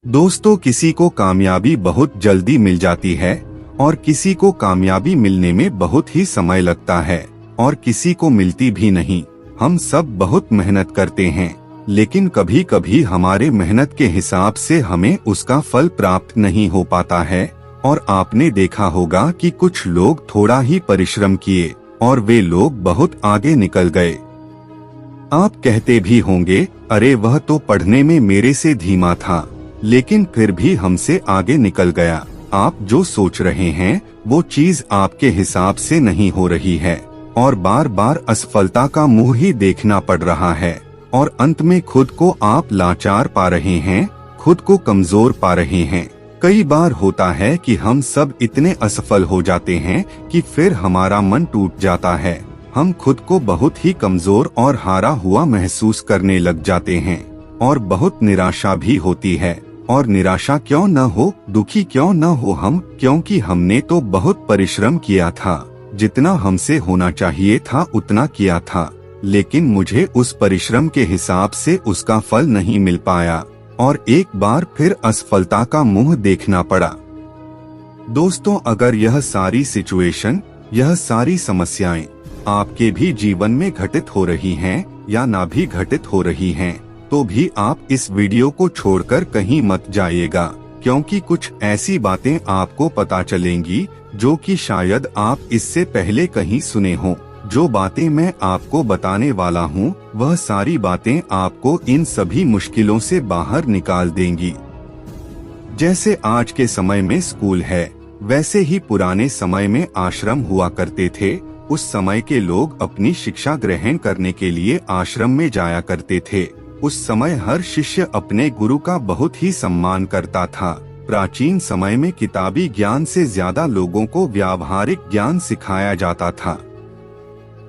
दोस्तों, किसी को कामयाबी बहुत जल्दी मिल जाती है और किसी को कामयाबी मिलने में बहुत ही समय लगता है और किसी को मिलती भी नहीं। हम सब बहुत मेहनत करते हैं, लेकिन कभी कभी हमारे मेहनत के हिसाब से हमें उसका फल प्राप्त नहीं हो पाता है। और आपने देखा होगा कि कुछ लोग थोड़ा ही परिश्रम किए और वे लोग बहुत आगे निकल गए। आप कहते भी होंगे, अरे वह तो पढ़ने में मेरे से धीमा था, लेकिन फिर भी हमसे आगे निकल गया। आप जो सोच रहे हैं वो चीज आपके हिसाब से नहीं हो रही है और बार बार असफलता का मुंह ही देखना पड़ रहा है और अंत में खुद को आप लाचार पा रहे हैं, खुद को कमजोर पा रहे हैं। कई बार होता है कि हम सब इतने असफल हो जाते हैं कि फिर हमारा मन टूट जाता है। हम खुद को बहुत ही कमजोर और हारा हुआ महसूस करने लग जाते हैं और बहुत निराशा भी होती है। और निराशा क्यों न हो, दुखी क्यों न हो हम, क्योंकि हमने तो बहुत परिश्रम किया था, जितना हमसे होना चाहिए था उतना किया था, लेकिन मुझे उस परिश्रम के हिसाब से उसका फल नहीं मिल पाया और एक बार फिर असफलता का मुंह देखना पड़ा। दोस्तों, अगर यह सारी सिचुएशन, यह सारी समस्याएं आपके भी जीवन में घटित हो रही हैं या ना भी घटित हो रही हैं, तो भी आप इस वीडियो को छोड़कर कहीं मत जाइएगा, क्योंकि कुछ ऐसी बातें आपको पता चलेंगी जो कि शायद आप इससे पहले कहीं सुने हों। जो बातें मैं आपको बताने वाला हूँ वह सारी बातें आपको इन सभी मुश्किलों से बाहर निकाल देंगी। जैसे आज के समय में स्कूल है, वैसे ही पुराने समय में आश्रम हुआ करते थे। उस समय के लोग अपनी शिक्षा ग्रहण करने के लिए आश्रम में जाया करते थे। उस समय हर शिष्य अपने गुरु का बहुत ही सम्मान करता था। प्राचीन समय में किताबी ज्ञान से ज्यादा लोगों को व्यावहारिक ज्ञान सिखाया जाता था।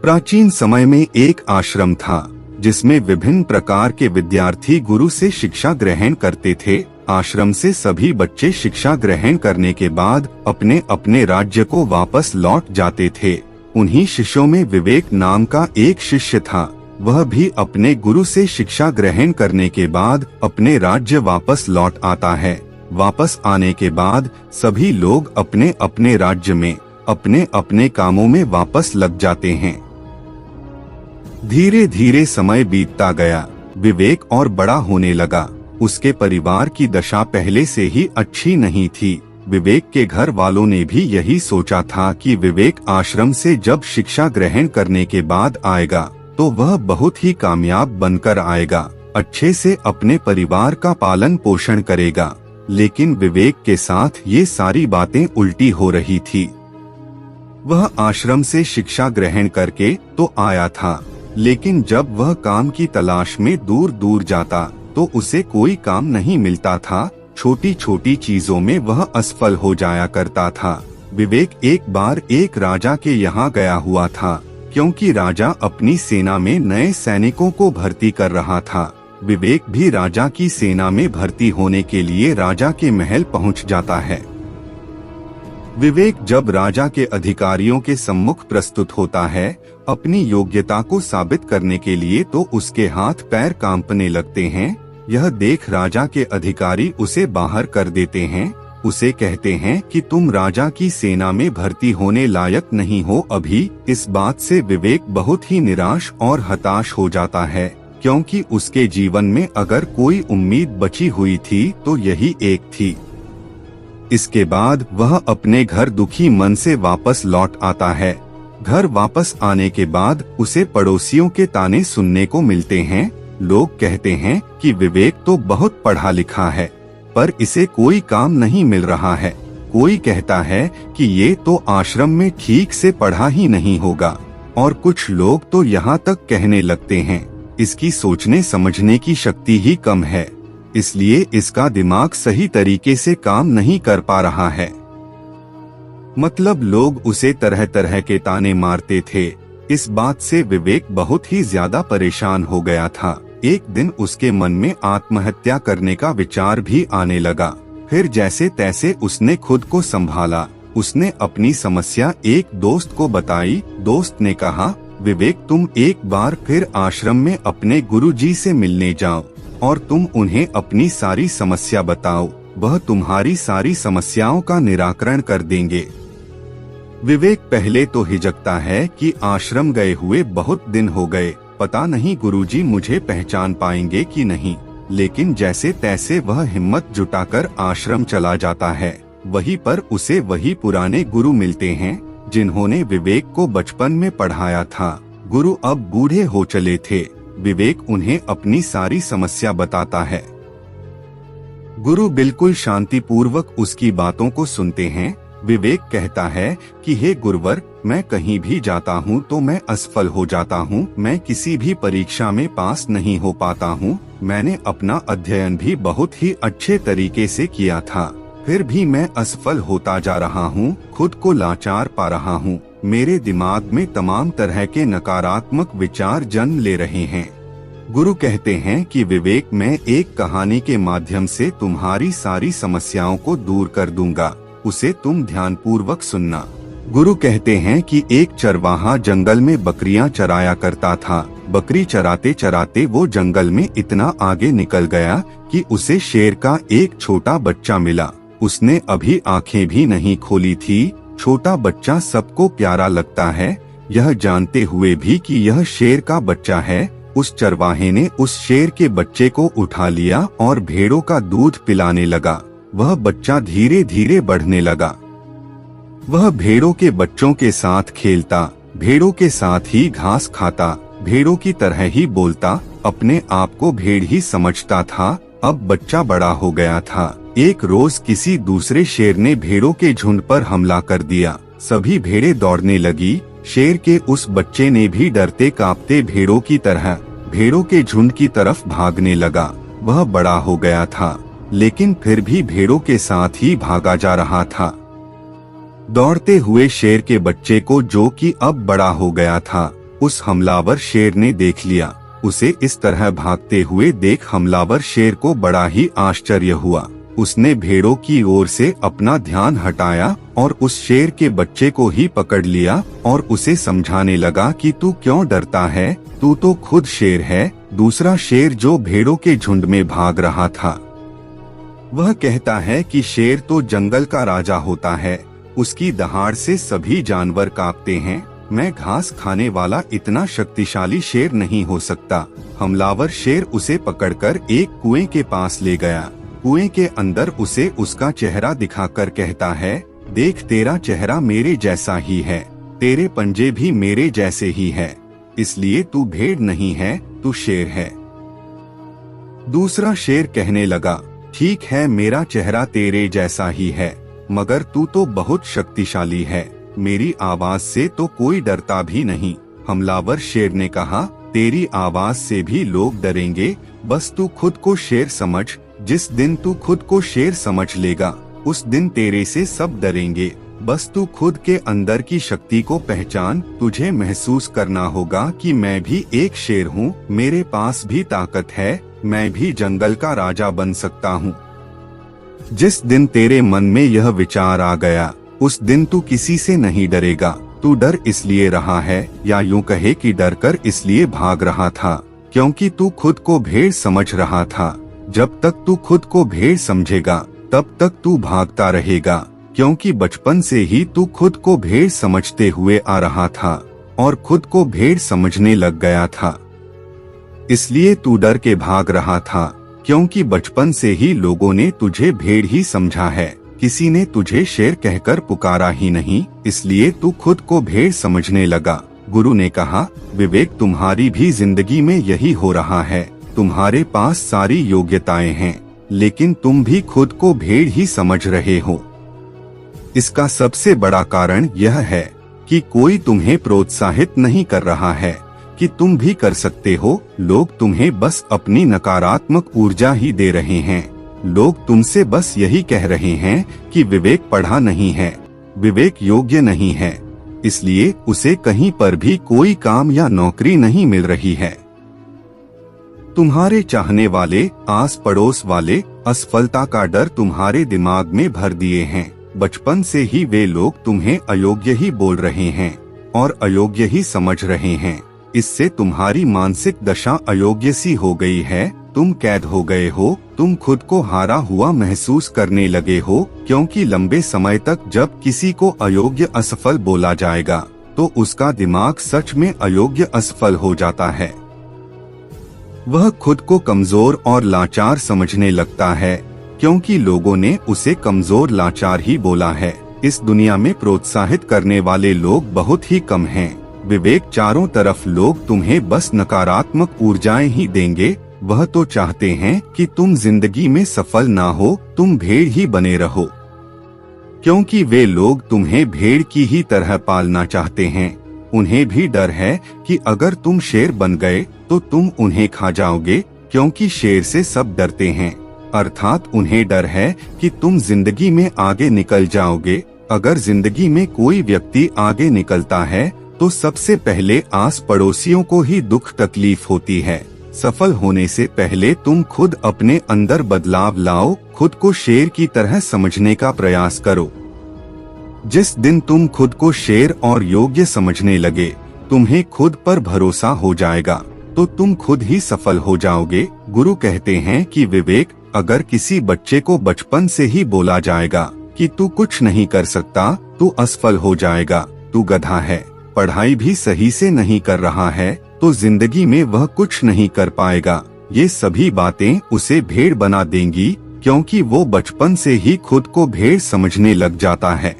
प्राचीन समय में एक आश्रम था जिसमें विभिन्न प्रकार के विद्यार्थी गुरु से शिक्षा ग्रहण करते थे। आश्रम से सभी बच्चे शिक्षा ग्रहण करने के बाद अपने अपने राज्य को वापस लौट जाते थे। उन्हीं शिष्यों में विवेक नाम का एक शिष्य था। वह भी अपने गुरु से शिक्षा ग्रहण करने के बाद अपने राज्य वापस लौट आता है। वापस आने के बाद सभी लोग अपने अपने राज्य में अपने अपने कामों में वापस लग जाते हैं। धीरे धीरे समय बीतता गया। विवेक और बड़ा होने लगा। उसके परिवार की दशा पहले से ही अच्छी नहीं थी। विवेक के घर वालों ने भी यही सोचा था कि विवेक आश्रम से जब शिक्षा ग्रहण करने के बाद आएगा तो वह बहुत ही कामयाब बनकर आएगा, अच्छे से अपने परिवार का पालन पोषण करेगा। लेकिन विवेक के साथ ये सारी बातें उल्टी हो रही थी। वह आश्रम से शिक्षा ग्रहण करके तो आया था, लेकिन जब वह काम की तलाश में दूर दूर जाता तो उसे कोई काम नहीं मिलता था। छोटी छोटी चीजों में वह असफल हो जाया करता था। विवेक एक बार एक राजा के यहाँ गया हुआ था, क्योंकि राजा अपनी सेना में नए सैनिकों को भर्ती कर रहा था। विवेक भी राजा की सेना में भर्ती होने के लिए राजा के महल पहुंच जाता है। विवेक जब राजा के अधिकारियों के सम्मुख प्रस्तुत होता है अपनी योग्यता को साबित करने के लिए, तो उसके हाथ पैर कांपने लगते हैं। यह देख राजा के अधिकारी उसे बाहर कर देते हैं। उसे कहते हैं कि तुम राजा की सेना में भर्ती होने लायक नहीं हो अभी। इस बात से विवेक बहुत ही निराश और हताश हो जाता है, क्योंकि उसके जीवन में अगर कोई उम्मीद बची हुई थी तो यही एक थी। इसके बाद वह अपने घर दुखी मन से वापस लौट आता है। घर वापस आने के बाद उसे पड़ोसियों के ताने सुनने को मिलते हैं। लोग कहते हैं कि विवेक तो बहुत पढ़ा लिखा है, पर इसे कोई काम नहीं मिल रहा है। कोई कहता है कि ये तो आश्रम में ठीक से पढ़ा ही नहीं होगा, और कुछ लोग तो यहाँ तक कहने लगते हैं इसकी सोचने समझने की शक्ति ही कम है, इसलिए इसका दिमाग सही तरीके से काम नहीं कर पा रहा है। मतलब लोग उसे तरह तरह के ताने मारते थे। इस बात से विवेक बहुत ही ज्यादा परेशान हो गया था। एक दिन उसके मन में आत्महत्या करने का विचार भी आने लगा। फिर जैसे तैसे उसने खुद को संभाला। उसने अपनी समस्या एक दोस्त को बताई। दोस्त ने कहा, विवेक तुम एक बार फिर आश्रम में अपने गुरुजी से मिलने जाओ। और तुम उन्हें अपनी सारी समस्या बताओ, वह तुम्हारी सारी समस्याओं का निराकरण कर देंगे। विवेक पहले तो हिचकता है कि आश्रम गए हुए बहुत दिन हो गए, पता नहीं गुरुजी मुझे पहचान पाएंगे कि नहीं, लेकिन जैसे तैसे वह हिम्मत जुटाकर आश्रम चला जाता है। वहीं पर उसे वही पुराने गुरु मिलते हैं जिन्होंने विवेक को बचपन में पढ़ाया था। गुरु अब बूढ़े हो चले थे। विवेक उन्हें अपनी सारी समस्या बताता है। गुरु बिल्कुल शांतिपूर्वक उसकी बातों को सुनते हैं। विवेक कहता है कि हे गुरुवर, मैं कहीं भी जाता हूँ तो मैं असफल हो जाता हूँ, मैं किसी भी परीक्षा में पास नहीं हो पाता हूँ। मैंने अपना अध्ययन भी बहुत ही अच्छे तरीके से किया था, फिर भी मैं असफल होता जा रहा हूँ, खुद को लाचार पा रहा हूँ। मेरे दिमाग में तमाम तरह के नकारात्मक विचार जन्म ले रहे हैं। गुरु कहते हैं कि विवेक, मैं एक कहानी के माध्यम से तुम्हारी सारी समस्याओं को दूर कर दूंगा, उसे तुम ध्यानपूर्वक सुनना। गुरु कहते हैं कि एक चरवाहा जंगल में बकरियां चराया करता था। बकरी चराते चराते वो जंगल में इतना आगे निकल गया कि उसे शेर का एक छोटा बच्चा मिला। उसने अभी आंखें भी नहीं खोली थी। छोटा बच्चा सबको प्यारा लगता है, यह जानते हुए भी कि यह शेर का बच्चा है। उस चरवाहे ने उस शेर के बच्चे को उठा लिया और भेड़ों का दूध पिलाने लगा। वह बच्चा धीरे धीरे बढ़ने लगा। वह भेड़ों के बच्चों के साथ खेलता, भेड़ों के साथ ही घास खाता, भेड़ों की तरह ही बोलता, अपने आप को भेड़ ही समझता था। अब बच्चा बड़ा हो गया था। एक रोज किसी दूसरे शेर ने भेड़ों के झुंड पर हमला कर दिया। सभी भेड़ें दौड़ने लगी। शेर के उस बच्चे ने भी डरते कांपते भेड़ों की तरह भेड़ों के झुंड की तरफ भागने लगा। वह बड़ा हो गया था, लेकिन फिर भी भेड़ों के साथ ही भागा जा रहा था। दौड़ते हुए शेर के बच्चे को, जो कि अब बड़ा हो गया था, उस हमलावर शेर ने देख लिया। उसे इस तरह भागते हुए देख हमलावर शेर को बड़ा ही आश्चर्य हुआ। उसने भेड़ों की ओर से अपना ध्यान हटाया और उस शेर के बच्चे को ही पकड़ लिया और उसे समझाने लगा कि तू क्यों डरता है, तू तो खुद शेर है। दूसरा शेर जो भेड़ों के झुंड में भाग रहा था, वह कहता है कि शेर तो जंगल का राजा होता है, उसकी दहाड़ से सभी जानवर कांपते हैं। मैं घास खाने वाला इतना शक्तिशाली शेर नहीं हो सकता। हमलावर शेर उसे पकड़कर एक कुएं के पास ले गया। कुएं के अंदर उसे उसका चेहरा दिखाकर कहता है, देख, तेरा चेहरा मेरे जैसा ही है, तेरे पंजे भी मेरे जैसे ही है, इसलिए तू भेड़ नहीं है, तू शेर है। दूसरा शेर कहने लगा, ठीक है, मेरा चेहरा तेरे जैसा ही है, मगर तू तो बहुत शक्तिशाली है, मेरी आवाज से तो कोई डरता भी नहीं। हमलावर शेर ने कहा, तेरी आवाज से भी लोग डरेंगे, बस तू खुद को शेर समझ। जिस दिन तू खुद को शेर समझ लेगा, उस दिन तेरे से सब डरेंगे। बस तू खुद के अंदर की शक्ति को पहचान। तुझे महसूस करना होगा कि मैं भी एक शेर हूँ, मेरे पास भी ताकत है, मैं भी जंगल का राजा बन सकता हूँ। जिस दिन तेरे मन में यह विचार आ गया, उस दिन तू किसी से नहीं डरेगा। तू डर इसलिए रहा है, या यूं कहे कि डर कर इसलिए भाग रहा था, क्योंकि तू खुद को भेड़ समझ रहा था। जब तक तू खुद को भेड़ समझेगा, तब तक तू भागता रहेगा, क्योंकि बचपन से ही तू खुद को भेड़ समझते हुए आ रहा था और खुद को भेड़ समझने लग गया था। इसलिए तू डर के भाग रहा था, क्योंकि बचपन से ही लोगों ने तुझे भेड़ ही समझा है, किसी ने तुझे शेर कहकर पुकारा ही नहीं, इसलिए तू खुद को भेड़ समझने लगा। गुरु ने कहा, विवेक, तुम्हारी भी जिंदगी में यही हो रहा है। तुम्हारे पास सारी योग्यताएं हैं, लेकिन तुम भी खुद को भेड़ ही समझ रहे हो। इसका सबसे बड़ा कारण यह है कि कोई तुम्हें प्रोत्साहित नहीं कर रहा है कि तुम भी कर सकते हो। लोग तुम्हें बस अपनी नकारात्मक ऊर्जा ही दे रहे हैं। लोग तुमसे बस यही कह रहे हैं कि विवेक पढ़ा नहीं है, विवेक योग्य नहीं है, इसलिए उसे कहीं पर भी कोई काम या नौकरी नहीं मिल रही है। तुम्हारे चाहने वाले, आस पड़ोस वाले असफलता का डर तुम्हारे दिमाग में भर दिए हैं। बचपन से ही वे लोग तुम्हें अयोग्य ही बोल रहे हैं और अयोग्य ही समझ रहे हैं, इससे तुम्हारी मानसिक दशा अयोग्य सी हो गई है, तुम कैद हो गए हो, तुम खुद को हारा हुआ महसूस करने लगे हो, क्योंकि लंबे समय तक जब किसी को अयोग्य असफल बोला जाएगा तो उसका दिमाग सच में अयोग्य असफल हो जाता है। वह खुद को कमजोर और लाचार समझने लगता है, क्योंकि लोगों ने उसे कमजोर लाचार ही बोला है। इस दुनिया में प्रोत्साहित करने वाले लोग बहुत ही कम हैं। विवेक, चारों तरफ लोग तुम्हें बस नकारात्मक ऊर्जाएं ही देंगे। वह तो चाहते हैं कि तुम जिंदगी में सफल ना हो, तुम भेड़ ही बने रहो, क्योंकि वे लोग तुम्हें भेड़ की ही तरह पालना चाहते हैं। उन्हें भी डर है कि अगर तुम शेर बन गए तो तुम उन्हें खा जाओगे, क्योंकि शेर से सब डरते हैं। अर्थात उन्हें डर है कि तुम जिंदगी में आगे निकल जाओगे। अगर जिंदगी में कोई व्यक्ति आगे निकलता है तो सबसे पहले आस पड़ोसियों को ही दुख तकलीफ होती है। सफल होने से पहले तुम खुद अपने अंदर बदलाव लाओ, खुद को शेर की तरह समझने का प्रयास करो। जिस दिन तुम खुद को शेर और योग्य समझने लगे, तुम्हें खुद पर भरोसा हो जाएगा, तो तुम खुद ही सफल हो जाओगे। गुरु कहते हैं कि विवेक, अगर किसी बच्चे को बचपन से ही बोला जाएगा कि तू कुछ नहीं कर सकता, तू असफल हो जाएगा, तू गधा है, पढ़ाई भी सही से नहीं कर रहा है, तो जिंदगी में वह कुछ नहीं कर पाएगा, ये सभी बातें उसे भेड़ बना देंगी, क्योंकि वो बचपन से ही खुद को भेड़ समझने लग जाता है।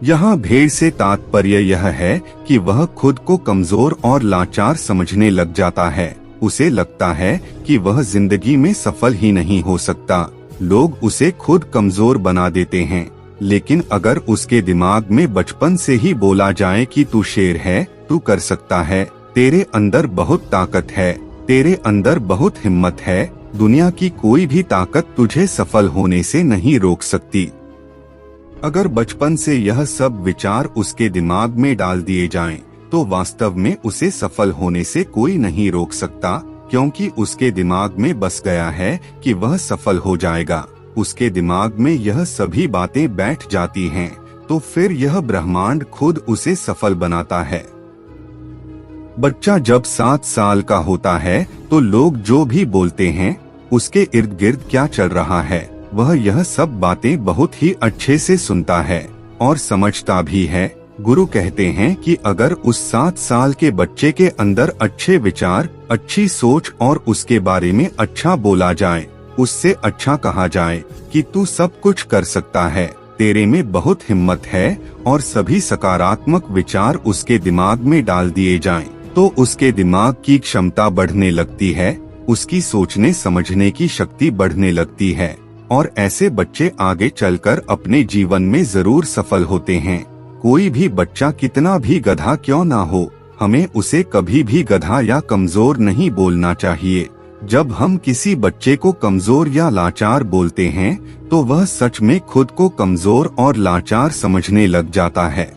यहाँ भेड़ से तात्पर्य यह है कि वह खुद को कमजोर और लाचार समझने लग जाता है। उसे लगता है कि वह जिंदगी में सफल ही नहीं हो सकता। लोग उसे खुद कमजोर बना देते हैं, लेकिन अगर उसके दिमाग में बचपन से ही बोला जाए कि तू शेर है, तू कर सकता है, तेरे अंदर बहुत ताकत है, तेरे अंदर बहुत हिम्मत है, दुनिया की कोई भी ताकत तुझे सफल होने से नहीं रोक सकती। अगर बचपन से यह सब विचार उसके दिमाग में डाल दिए जाएं, तो वास्तव में उसे सफल होने से कोई नहीं रोक सकता, क्योंकि उसके दिमाग में बस गया है कि वह सफल हो जाएगा। उसके दिमाग में यह सभी बातें बैठ जाती हैं, तो फिर यह ब्रह्मांड खुद उसे सफल बनाता है। बच्चा जब 7 साल का होता है तो लोग जो भी बोलते हैं, उसके इर्द गिर्द क्या चल रहा है, वह यह सब बातें बहुत ही अच्छे से सुनता है और समझता भी है। गुरु कहते हैं कि अगर उस 7 साल के बच्चे के अंदर अच्छे विचार, अच्छी सोच और उसके बारे में अच्छा बोला जाए, उससे अच्छा कहा जाए कि तू सब कुछ कर सकता है, तेरे में बहुत हिम्मत है, और सभी सकारात्मक विचार उसके दिमाग में डाल दिए जाएं, तो उसके दिमाग की क्षमता बढ़ने लगती है, उसकी सोचने समझने की शक्ति बढ़ने लगती है, और ऐसे बच्चे आगे चलकर अपने जीवन में जरूर सफल होते हैं। कोई भी बच्चा कितना भी गधा क्यों ना हो, हमें उसे कभी भी गधा या कमजोर नहीं बोलना चाहिए। जब हम किसी बच्चे को कमजोर या लाचार बोलते हैं, तो वह सच में खुद को कमजोर और लाचार समझने लग जाता है।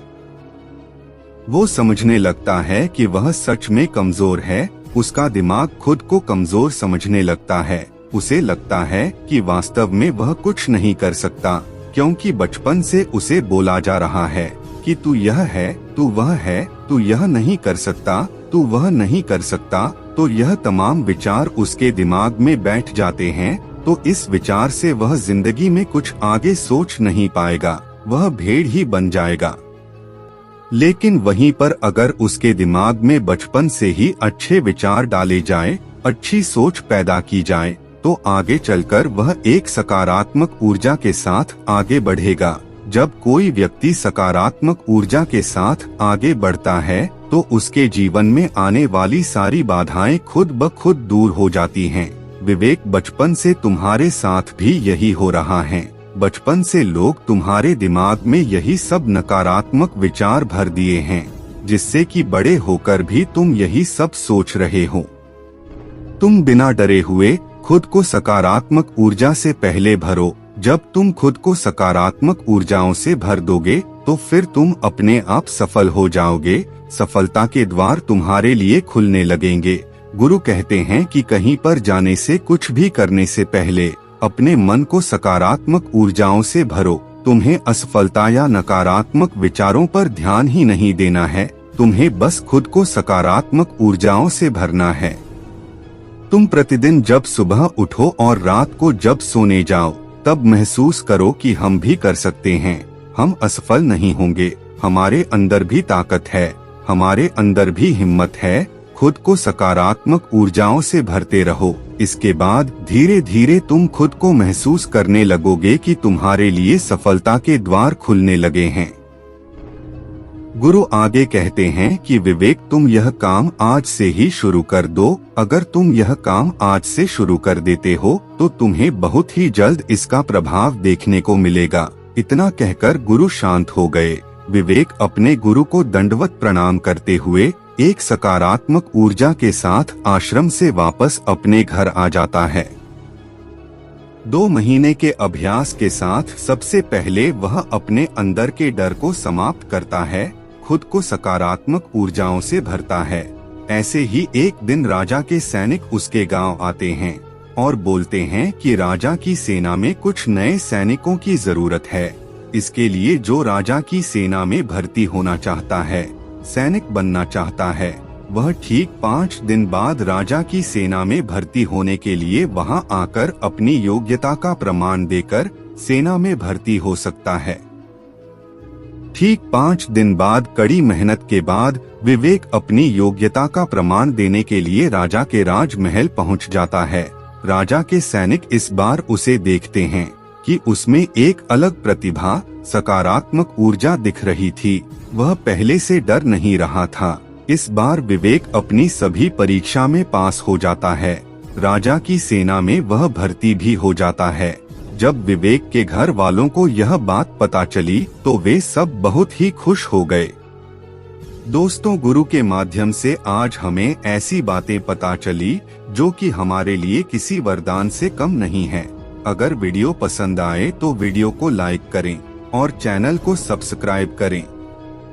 वो समझने लगता है कि वह सच में कमजोर है, उसका दिमाग खुद को कमजोर समझने लगता है। उसे लगता है कि वास्तव में वह कुछ नहीं कर सकता, क्योंकि बचपन से उसे बोला जा रहा है कि तू यह है, तू वह है, तू यह नहीं कर सकता, तू वह नहीं कर सकता। तो यह तमाम विचार उसके दिमाग में बैठ जाते हैं, तो इस विचार से वह जिंदगी में कुछ आगे सोच नहीं पाएगा, वह भेड़ ही बन जाएगा। लेकिन वहीं पर अगर उसके दिमाग में बचपन से ही अच्छे विचार डाले जाएं, अच्छी सोच पैदा की जाए, तो आगे चलकर वह एक सकारात्मक ऊर्जा के साथ आगे बढ़ेगा। जब कोई व्यक्ति सकारात्मक ऊर्जा के साथ आगे बढ़ता है, तो उसके जीवन में आने वाली सारी बाधाएं खुद ब खुद दूर हो जाती हैं। विवेक, बचपन से तुम्हारे साथ भी यही हो रहा है। बचपन से लोग तुम्हारे दिमाग में यही सब नकारात्मक विचार भर दिए हैं, जिससे कि बड़े होकर भी तुम यही सब सोच रहे हो। तुम बिना डरे हुए खुद को सकारात्मक ऊर्जा से पहले भरो। जब तुम खुद को सकारात्मक ऊर्जाओं से भर दोगे, तो फिर तुम अपने आप सफल हो जाओगे। सफलता के द्वार तुम्हारे लिए खुलने लगेंगे। गुरु कहते हैं कि कहीं पर जाने से, कुछ भी करने से पहले अपने मन को सकारात्मक ऊर्जाओं से भरो। तुम्हें असफलता या नकारात्मक विचारों पर ध्यान ही नहीं देना है, तुम्हें बस खुद को सकारात्मक ऊर्जाओं से भरना है। तुम प्रतिदिन जब सुबह उठो और रात को जब सोने जाओ, तब महसूस करो कि हम भी कर सकते हैं, हम असफल नहीं होंगे, हमारे अंदर भी ताकत है, हमारे अंदर भी हिम्मत है। खुद को सकारात्मक ऊर्जाओं से भरते रहो। इसके बाद धीरे धीरे तुम खुद को महसूस करने लगोगे कि तुम्हारे लिए सफलता के द्वार खुलने लगे हैं। गुरु आगे कहते हैं कि विवेक, तुम यह काम आज से ही शुरू कर दो। अगर तुम यह काम आज से शुरू कर देते हो तो तुम्हें बहुत ही जल्द इसका प्रभाव देखने को मिलेगा। इतना कहकर गुरु शांत हो गए। विवेक अपने गुरु को दंडवत प्रणाम करते हुए एक सकारात्मक ऊर्जा के साथ आश्रम से वापस अपने घर आ जाता है। 2 महीने के अभ्यास के साथ सबसे पहले वह अपने अंदर के डर को समाप्त करता है, खुद को सकारात्मक ऊर्जाओं से भरता है। ऐसे ही एक दिन राजा के सैनिक उसके गांव आते हैं और बोलते हैं कि राजा की सेना में कुछ नए सैनिकों की जरूरत है। इसके लिए जो राजा की सेना में भर्ती होना चाहता है, सैनिक बनना चाहता है, वह ठीक 5 दिन बाद राजा की सेना में भर्ती होने के लिए वहां आकर अपनी योग्यता का प्रमाण देकर सेना में भर्ती हो सकता है। ठीक 5 दिन बाद कड़ी मेहनत के बाद विवेक अपनी योग्यता का प्रमाण देने के लिए राजा के राजमहल पहुंच जाता है। राजा के सैनिक इस बार उसे देखते हैं कि उसमें एक अलग प्रतिभा, सकारात्मक ऊर्जा दिख रही थी। वह पहले से डर नहीं रहा था। इस बार विवेक अपनी सभी परीक्षा में पास हो जाता है। राजा की सेना में वह भर्ती भी हो जाता है। जब विवेक के घर वालों को यह बात पता चली तो वे सब बहुत ही खुश हो गए। दोस्तों, गुरु के माध्यम से आज हमें ऐसी बातें पता चली जो कि हमारे लिए किसी वरदान से कम नहीं है। अगर वीडियो पसंद आए तो वीडियो को लाइक करें और चैनल को सब्सक्राइब करें।